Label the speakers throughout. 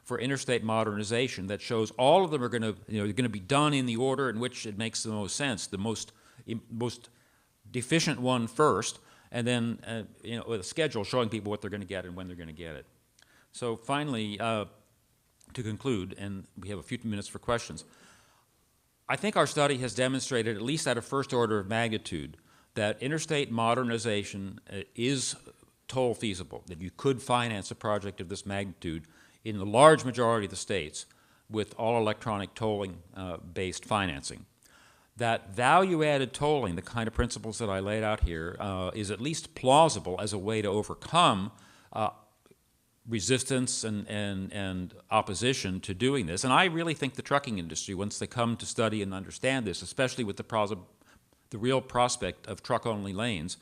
Speaker 1: for interstate modernization that shows all of them are going to, they're going to be done in the order in which it makes the most sense, the most deficient one first, and then with a schedule showing people what they're going to get and when they're going to get it. So finally, to conclude, and we have a few minutes for questions, I think our study has demonstrated, at least at a first order of magnitude, that interstate modernization is toll feasible, that you could finance a project of this magnitude in the large majority of the states with all electronic tolling based financing. That value-added tolling, the kind of principles that I laid out here, is at least plausible as a way to overcome resistance and opposition to doing this. And I really think the trucking industry, once they come to study and understand this, especially with the real prospect of truck-only lanes,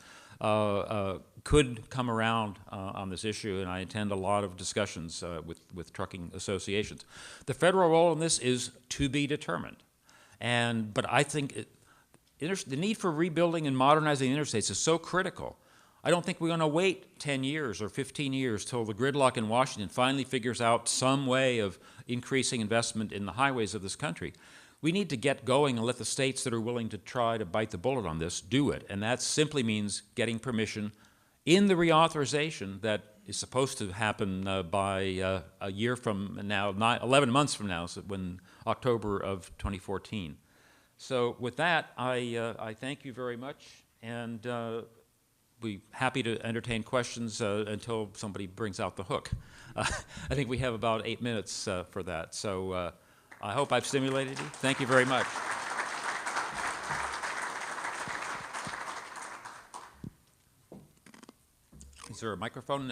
Speaker 1: could come around on this issue, and I attend a lot of discussions with trucking associations. The federal role in this is to be determined. But I think the need for rebuilding and modernizing interstates is so critical. I don't think we're going to wait 10 years or 15 years till the gridlock in Washington finally figures out some way of increasing investment in the highways of this country. We need to get going and let the states that are willing to try to bite the bullet on this do it. And that simply means getting permission in the reauthorization that is supposed to happen by a year from now, 11 months from now, so when October of 2014. So with that, I thank you very much, and we're happy to entertain questions until somebody brings out the hook. I think we have about 8 minutes for that. So I hope I've stimulated you. Thank you very much. Is there a microphone?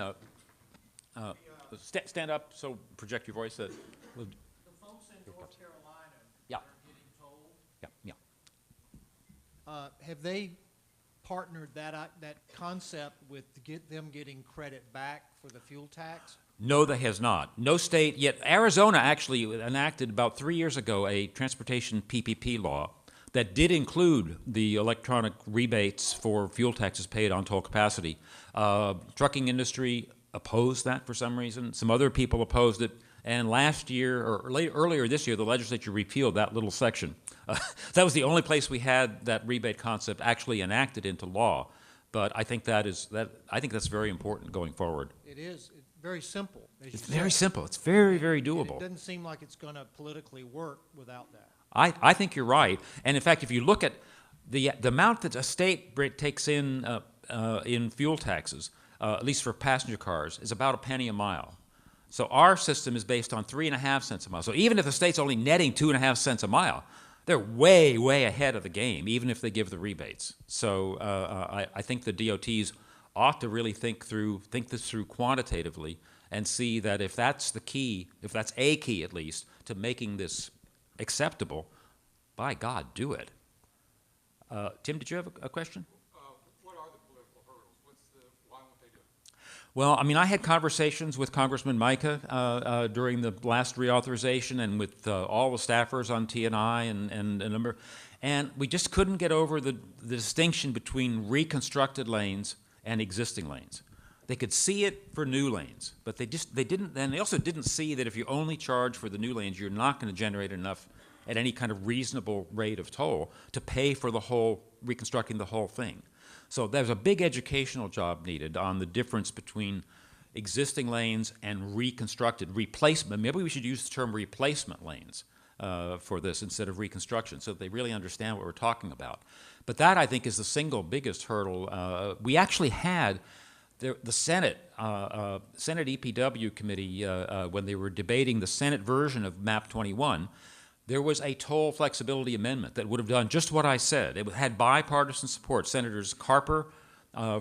Speaker 1: Stand up, so project your voice.
Speaker 2: The folks in North Carolina
Speaker 1: Yeah.
Speaker 2: are getting told.
Speaker 1: Yeah.
Speaker 2: Have they partnered that concept with them getting credit back for the fuel tax?
Speaker 1: No, that has not. No state yet. Arizona actually enacted about 3 years ago a transportation PPP law that did include the electronic rebates for fuel taxes paid on toll capacity. Trucking industry opposed that for some reason. Some other people opposed it. And last year, or earlier this year, the legislature repealed that little section. That was the only place we had that rebate concept actually enacted into law. But I think that's very important going forward.
Speaker 2: It is. It's very simple.
Speaker 1: It's very simple. It's very, very doable.
Speaker 2: It doesn't seem like it's going to politically work without that.
Speaker 1: I think you're right. And in fact, if you look at the amount that a state takes in fuel taxes, at least for passenger cars, is about a penny a mile. So our system is based on 3.5 cents a mile. So even if the state's only netting 2.5 cents a mile, they're way, way ahead of the game, even if they give the rebates. So I think the DOTs ought to really think this through quantitatively and see that if that's the key, if that's a key at least, to making this acceptable, by God, do it. Tim, did you have a question?
Speaker 3: What are the political hurdles? Why won't they do it?
Speaker 1: Well, I mean, I had conversations with Congressman Micah during the last reauthorization and with all the staffers on T&I and a number, and we just couldn't get over the distinction between reconstructed lanes and existing lanes. They could see it for new lanes, but they didn't, and they also didn't see that if you only charge for the new lanes, you're not going to generate enough at any kind of reasonable rate of toll to pay for reconstructing the whole thing. So there's a big educational job needed on the difference between existing lanes and reconstructed replacement. Maybe we should use the term replacement lanes for this instead of reconstruction, so that they really understand what we're talking about. But that, I think, is the single biggest hurdle. We actually had the Senate EPW committee, when they were debating the Senate version of MAP 21, there was a toll flexibility amendment that would have done just what I said. It had bipartisan support. Senators Carper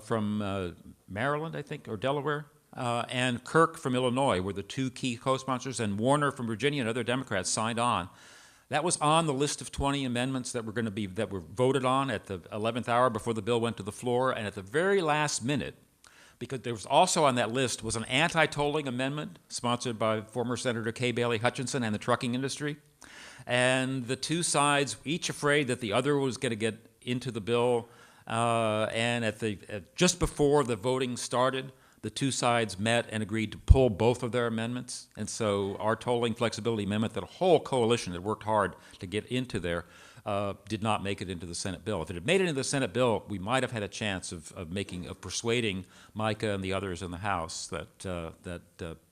Speaker 1: from Maryland, I think, or Delaware, and Kirk from Illinois were the two key co-sponsors, and Warner from Virginia and other Democrats signed on. That was on the list of 20 amendments that were voted on at the 11th hour before the bill went to the floor, and at the very last minute, because there was also on that list was an anti-tolling amendment sponsored by former Senator Kay Bailey Hutchinson and the trucking industry. And the two sides, each afraid that the other was going to get into the bill, and just before the voting started, the two sides met and agreed to pull both of their amendments. And so our tolling flexibility amendment that a whole coalition had worked hard to get into there did not make it into the Senate bill. If it had made it into the Senate bill, we might have had a chance of persuading Micah and the others in the House that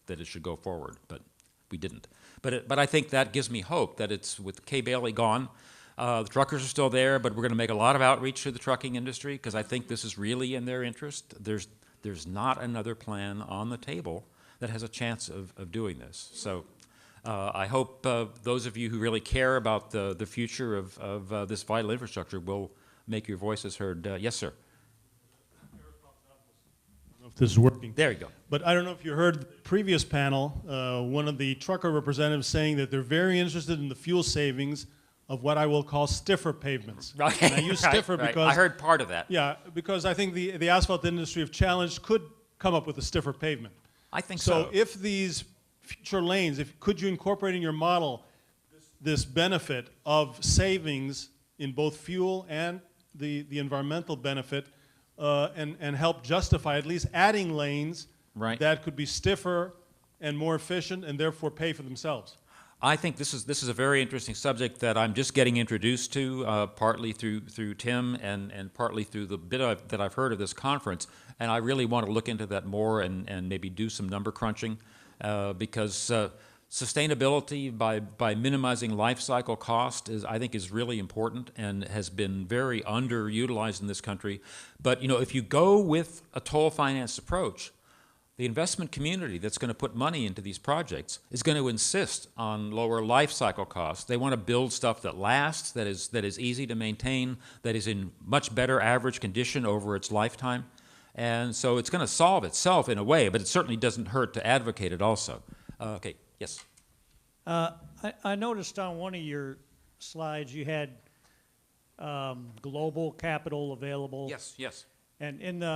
Speaker 1: it should go forward, but we didn't. But I think that gives me hope that it's with Kay Bailey gone. The truckers are still there, but we're going to make a lot of outreach to the trucking industry because I think this is really in their interest. There's not another plan on the table that has a chance of doing this. So I hope those of you who really care about the future of this vital infrastructure will make your voices heard. Yes, sir.
Speaker 4: I don't know if this is working.
Speaker 1: There you go.
Speaker 4: But I don't know if you heard the previous panel, one of the trucker representatives saying that they're very interested in the fuel savings of what I will call stiffer pavements.
Speaker 1: Right.
Speaker 4: And I use stiffer
Speaker 1: right.
Speaker 4: because
Speaker 1: I heard part of that.
Speaker 4: yeah, because I think the asphalt industry, if challenged, could come up with a stiffer pavement.
Speaker 1: I think so.
Speaker 4: So if these future lanes, could you incorporate in your model this benefit of savings in both fuel and the environmental benefit, and help justify at least adding lanes
Speaker 1: Right.
Speaker 4: that could be stiffer and more efficient and therefore pay for themselves?
Speaker 1: I think this is a very interesting subject that I'm just getting introduced to, partly through Tim and partly through the bit that I've heard of this conference. And I really want to look into that more and maybe do some number crunching because sustainability by minimizing life cycle cost I think is really important and has been very underutilized in this country. But if you go with a toll finance approach, the investment community that's going to put money into these projects is going to insist on lower life cycle costs. They want to build stuff that lasts, that is easy to maintain, that is in much better average condition over its lifetime. And so it's going to solve itself in a way, but it certainly doesn't hurt to advocate it also. Okay, yes.
Speaker 5: I noticed on one of your slides you had global capital available.
Speaker 1: Yes.
Speaker 5: And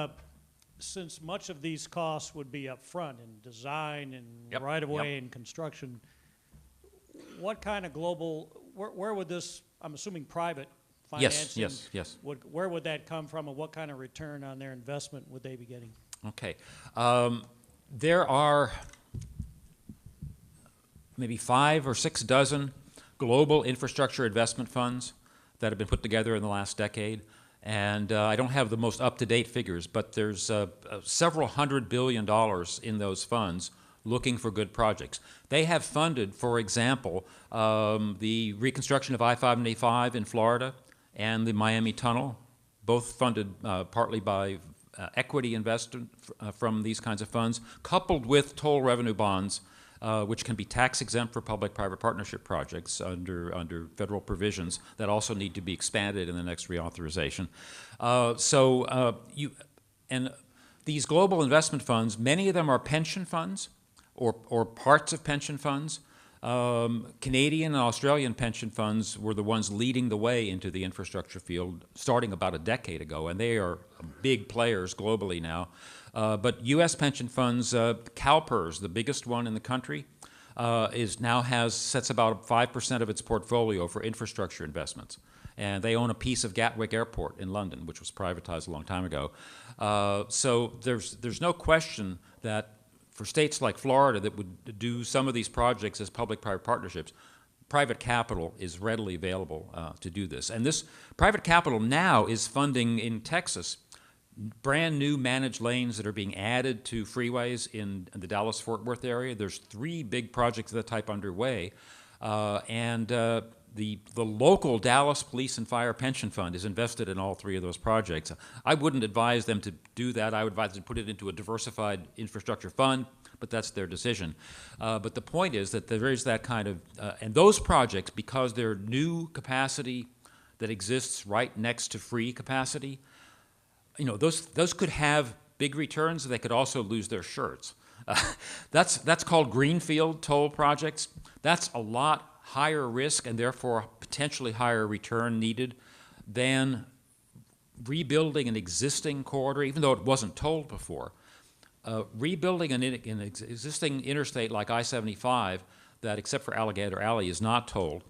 Speaker 5: since much of these costs would be up front in design and
Speaker 1: Yep,
Speaker 5: right-of-way
Speaker 1: yep.
Speaker 5: and construction, what kind of global, where would this, I'm assuming private financing?
Speaker 1: Yes.
Speaker 5: Where would that come from, and what kind of return on their investment would they be getting?
Speaker 1: Okay. There are maybe 5 or 6 dozen global infrastructure investment funds that have been put together in the last decade. And I don't have the most up-to-date figures, but there's several $100 billion in those funds looking for good projects. They have funded, for example, the reconstruction of I-585 in Florida and the Miami Tunnel, both funded partly by equity investment from these kinds of funds, coupled with toll revenue bonds, which can be tax exempt for public-private partnership projects under federal provisions that also need to be expanded in the next reauthorization. And these global investment funds, many of them are pension funds or parts of pension funds. Canadian and Australian pension funds were the ones leading the way into the infrastructure field starting about a decade ago, and they are big players globally now. But U.S. pension funds, CalPERS, the biggest one in the country, sets about 5% of its portfolio for infrastructure investments. And they own a piece of Gatwick Airport in London, which was privatized a long time ago. So there's no question that for states like Florida that would do some of these projects as public-private partnerships, private capital is readily available to do this. And this private capital now is funding in Texas brand new managed lanes that are being added to freeways in the Dallas-Fort Worth area. There's 3 big projects of that type underway. The local Dallas Police and Fire Pension Fund is invested in all 3 of those projects. I wouldn't advise them to do that. I would advise them to put it into a diversified infrastructure fund, but that's their decision. But the point is that there is that kind of, and those projects, because they're new capacity that exists right next to free capacity, those could have big returns. They could also lose their shirts. That's called greenfield toll projects. That's a lot higher risk and therefore potentially higher return needed than rebuilding an existing corridor, even though it wasn't tolled before. Rebuilding an existing interstate like I-75 that, except for Alligator Alley, is not tolled,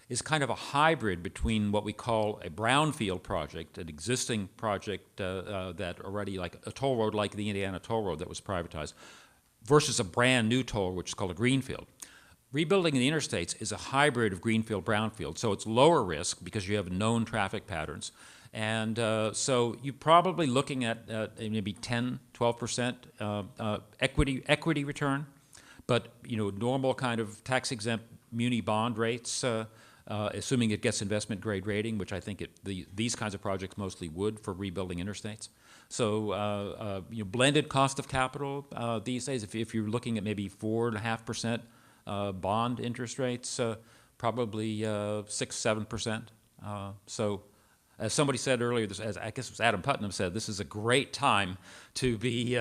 Speaker 1: is kind of a hybrid between what we call a brownfield project, an existing project that already, like a toll road like the Indiana Toll Road that was privatized, versus a brand new toll, which is called a greenfield. Rebuilding the interstates is a hybrid of greenfield, brownfield, so it's lower risk because you have known traffic patterns. And so you're probably looking at maybe 10, 12% equity return, but normal kind of tax-exempt muni bond rates, assuming it gets investment grade rating, which I think these kinds of projects mostly would for rebuilding interstates. So blended cost of capital these days, if you're looking at maybe 4.5% bond interest rates, probably 6-7%. So, as somebody said earlier, as I guess it was Adam Putnam said, this is a great time to be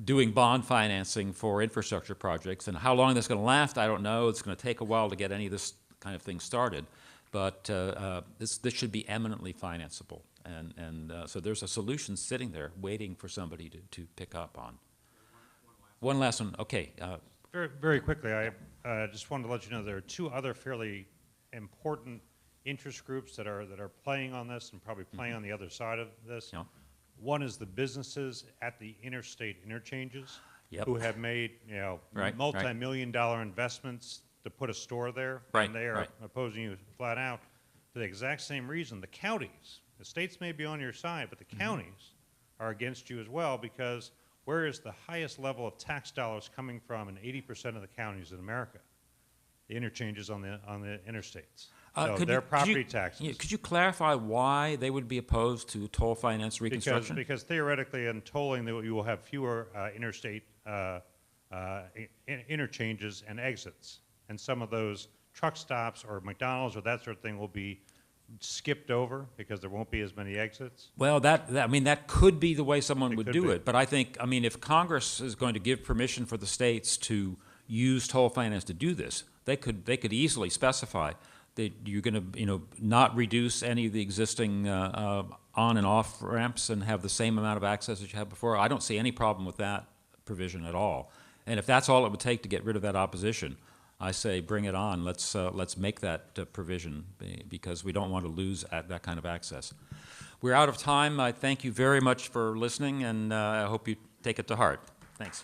Speaker 1: doing bond financing for infrastructure projects. And how long that's going to last, I don't know. It's going to take a while to get any of this kind of thing started. But this should be eminently financeable. And so there's a solution sitting there waiting for somebody to pick up on. One last one. Okay.
Speaker 6: Very, very quickly, I just wanted to let you know there are two other fairly important interest groups that are playing on this and probably playing on the other side of this.
Speaker 1: Yeah.
Speaker 6: One is the businesses at the interstate interchanges
Speaker 1: Yep.
Speaker 6: who have made
Speaker 1: Right,
Speaker 6: multi-million-dollar investments to put a store there,
Speaker 1: Right,
Speaker 6: and they are
Speaker 1: right.
Speaker 6: opposing you flat out for the exact same reason. The counties, the states may be on your side, but the counties are against you as well, because where is the highest level of tax dollars coming from in 80% of the counties in America? The interchanges on the interstates. So their property taxes.
Speaker 1: Yeah, could you clarify why they would be opposed to toll finance reconstruction?
Speaker 6: Because theoretically, in tolling, you will have fewer interstate interchanges and exits, and some of those truck stops or McDonald's or that sort of thing will be skipped over because there won't be as many exits.
Speaker 1: Well, that could be the way someone would
Speaker 6: could
Speaker 1: do
Speaker 6: be.
Speaker 1: it. But I think, if Congress is going to give permission for the states to use toll finance to do this, they could easily specify that you're going to, not reduce any of the existing on and off ramps and have the same amount of access as you had before. I don't see any problem with that provision at all. And if that's all it would take to get rid of that opposition, I say bring it on. Let's make that provision, because we don't want to lose that kind of access. We're out of time. I thank you very much for listening, and I hope you take it to heart. Thanks.